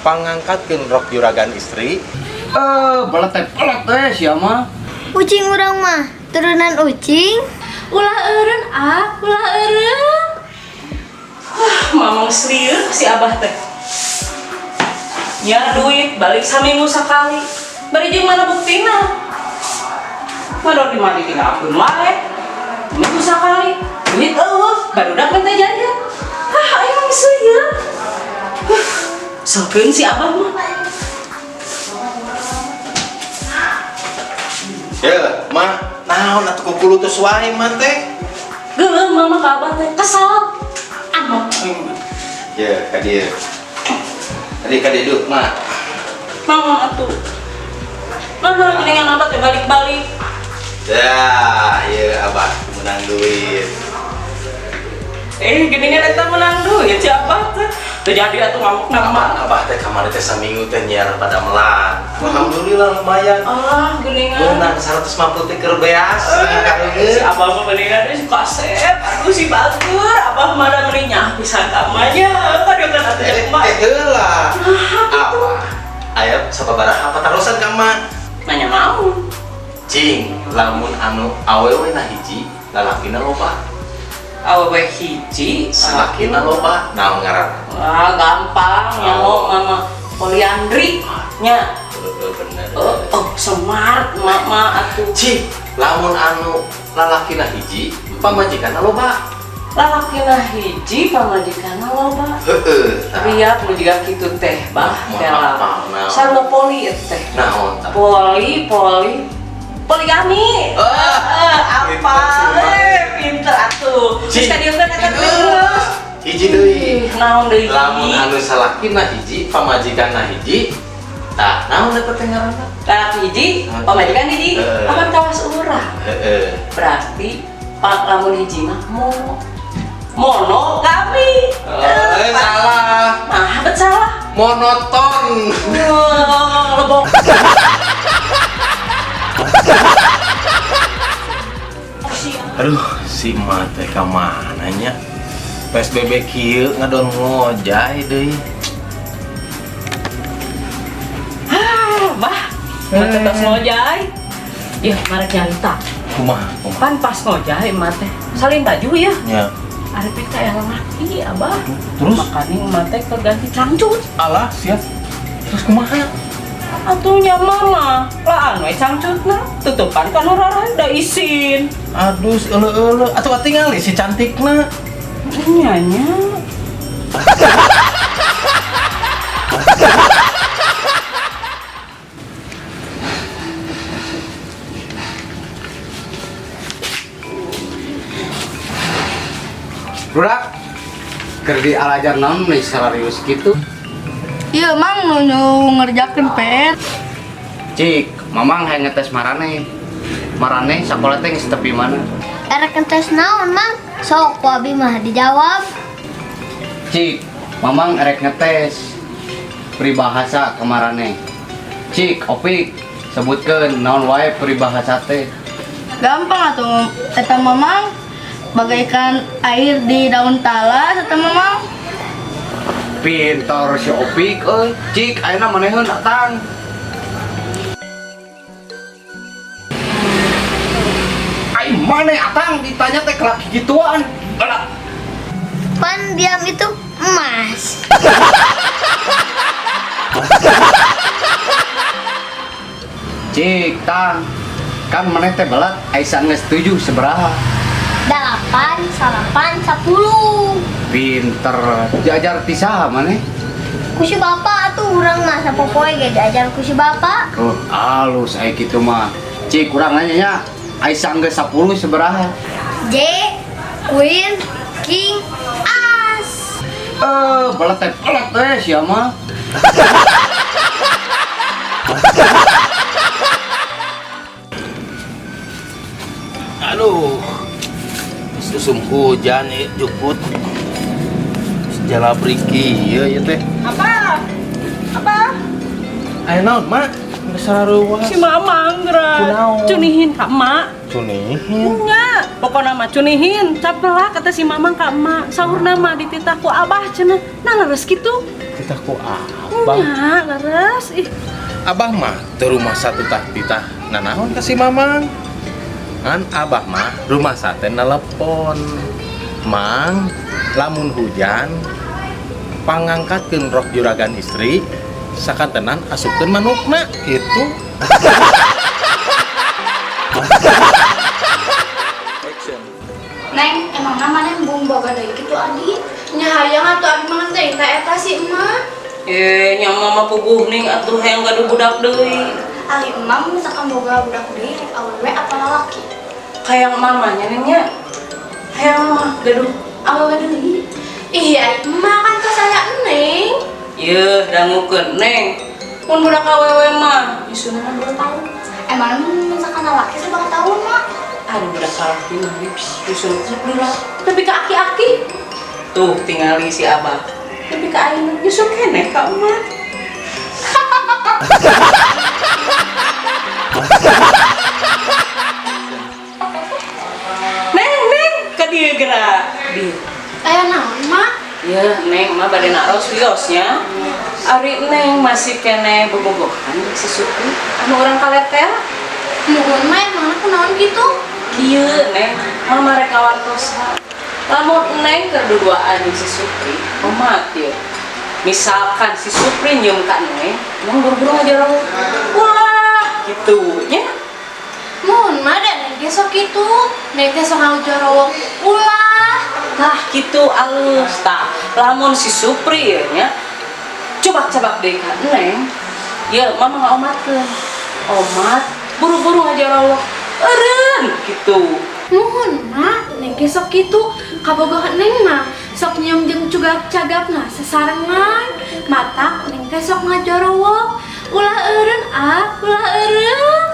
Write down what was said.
Pangangkatkeun rok juragan istri. Belet siapa? Ucing urang mah turunan ucing. Ulah eureun ulah eureun. Mamang slieur si abah teh. Nya duit balik saminggu sakali. Bari jeung mana buktina? Mador di mandi tinggalkeun wae. Minggu sakali. Duit eueuh, barudak teh jajan. Aya slieur. Sokeun si abah mah. Ya, mah, naon atuh kumpul teh wae mah teh. Geuleuh mama ka abah teh kesal. Amok. Ya, ka dieu. Ka dieu, mah. Mama atuh. Mana geuningan abah teh balik-balik. Ya, iya abah menang duit. Geuningan eta menang duit si abah teh. Teu jadi atuh ngamuk nama. Abah teh kamari teh saminggu teh nyiar pada melang. Alhamdulillah lumayan. Geuningan. Beunang 150 teh keur beas. Si abah mah geuningan deui suka asep. Aduh si batur, abah mah da meuli nyah pisan ka emaknya. Kadeu kan atuh jeung emak. Heula. Abah. Aya sababaraha patarosan ka emak? Nanya mau. Cing, lamun anu awewe na hiji, lalakina loba. Awewe hiji, Salakina loba, naon ngaranna? Wah, gampang nyaho mama poliandri nya. Bener. Smart mama atuh. Cing, lamun anu lalakina hiji, pamajikanna loba. Lalakina hiji pamajikanna loba. Heeh. Riap nu jiga kitu teh bah tela. Naon? Sarua poli teh. Naon tah? Poligami. Apa? Pinter atuh. Geus ka dieu teh eta terus. Hiji deui. Naon deui? Lamun anu salakina hiji, pamajikanna hiji. Tah, naon eta teh ngaranna? Lalaki hiji, pamajikan hiji, akan kawas urang. Heeh. Berarti pak lamun hiji mah mono kami. Salah. Nah, bet salah. Monoton. Lebok. Aduh, si emak teh ka mana nya? PSBB kieu ngadon ngojay deui. Bah, mate pas ngojay. Ya, marek nyarita. Kumaha? Pan pas ngojay emak teh salin baju ya. Ya. Ari teh aya laki, abah. Terus? Makanya emak teh keganti cangcut. Alah, siap. Terus kumaha? Atunya mama, laan we cangcutna, tutupan kan orang da isin. Aduh, eule atuh tingali si cantikna. Nyanya. Budak, kerdi alajar naon nih serius gitu. Iya mang nu ngerjakeun PR. Cik, mamang hayang ngetes marane. Marane sakola teh geus tepi mana? Erek ngetes naon mang? Sok ku abi mah dijawab. Cik, mamang erek ngetes peribahasa kemarane. Cik, Opik, sebutkeun naon wae peribahasa teh. Gampang atuh eta mamang. Bagaikan air di daun talas eta mamang. Pintar si Opik euy. Cik, ayeuna maneheun atang. Ai mane atang ditanya teh kelaki gituan. Alah. Pan diam itu emas. Cik, tang. Kan maneh teh belat Aisyah geus setuju sabaraha? 8, 8, 10. Pinter. Diajar ti saha maneh? Ku si bapa atuh urang mah sapopoe ge diajar ku si bapa. Oh, halus aya kitu mah. Cik, urang nanya nya. Aisyah geus 10 sabaraha? J, Queen, King, As. Belat teh sia mah. Aduh. Susum hujan ya juput. Jala briki ya teh. Apa? Aya naon, Mak? Geus saruwas. Si mamang geura Kunaon? cunihin ka emak. Cunihin. Nya, pokoknya mah cunihin capelah kata si mamang ka emak sahur nama dititah ku abah cenah nah leres gitu Kita ku abah. nya leres ih Abah mah teu rumah satu tah titah nanaon ka si mamang. Ngan abah mah rumah sate nelepon. Mang, lamun hujan pangangkatkeun rok juragan istri sakantenan asupkeun manukna gitu. Neng, emang mana yang bung boga deui kitu Adi? Nya hayang atuh abi mangan teh eta si emak. nya mama puguh ning atuh hayang gaduh budak deui Ali emam misalkan boga budak deui rek awewe apa lalaki? hayang mamanya nya hayang mah gaduh awewe deui Ih, ari emak kan ke saya Neng. ieu dangukeun neng mun budak awewe mah isunana 2 tahun Emang misalkan lalaki seberapa tahun mak? aduh budak salaki mah isun sebelah tapi ke aki-aki tuh tingali si abah tapi ke ayeuna nyusul keneh ka emak neng ka dieu geura dieu Aya naon mak? ya neng mah bade naros wiosnya ari neng masih kene bobogohan si Supri anu orang kaletel Nuhun mah emang kunaon gitu? kieu neng mama rek kawartosan lamun neng keduduaan si Supri omat ya misalkan si Supri nyium ka neng neng buru-buru ngajarong wah gitu nya Nuhun mah dan neng besok itu neng teh sok ngajorowok ulah. nah gitu alus tah lamun si Supri ya nya coba deh ka neng ya mama ngaomatkeun omat buru-buru ngajarong eureun gitu Nuhun mah neng besok itu kabogoh neng mah sok nyium jeung cugap-cagapna sasarengan matak neng teh sok ngajorowok ulah eureun ulah eureun